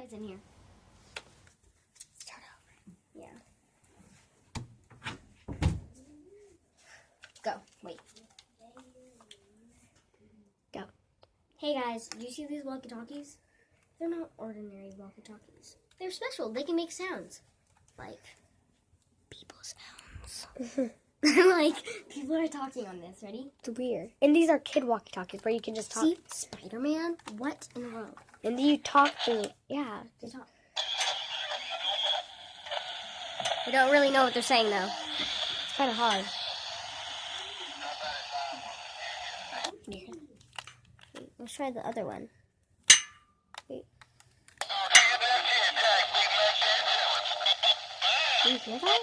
It's in here. Start over. Yeah. Go. Wait. Go. Hey guys, do you see these walkie-talkies? They're not ordinary walkie-talkies. They're special. They can make sounds. Like people sounds. Like people are talking on this. Ready? It's weird. And these are kid walkie-talkies where you can just talk. See? Spider-Man? What in the world? And then you talk to, yeah. They talk. We don't really know what they're saying though. It's kind of hard. Wait, let's try the other one. Wait. Do you hear that?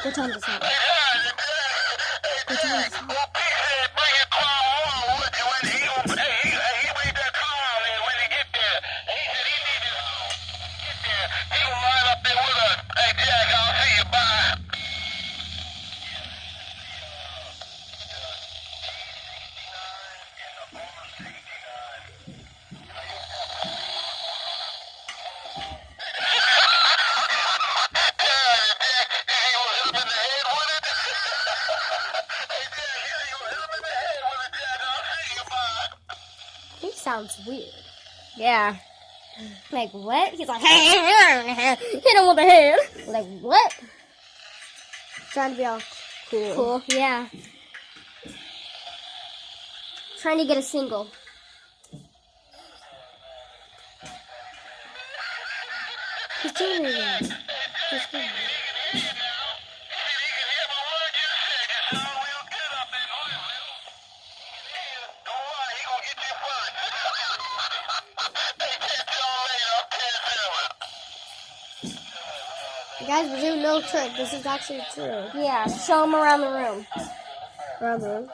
What time is it? What time is it? He sounds weird. Yeah. Like what? He's like, hey, hit him with a hand. Like what? Trying to be all cool. Cool, yeah. Trying to get a single. He's doing it again. He's doing it. Guys, we're doing no trick. This is actually true. Yeah, show him around the room. Around the room.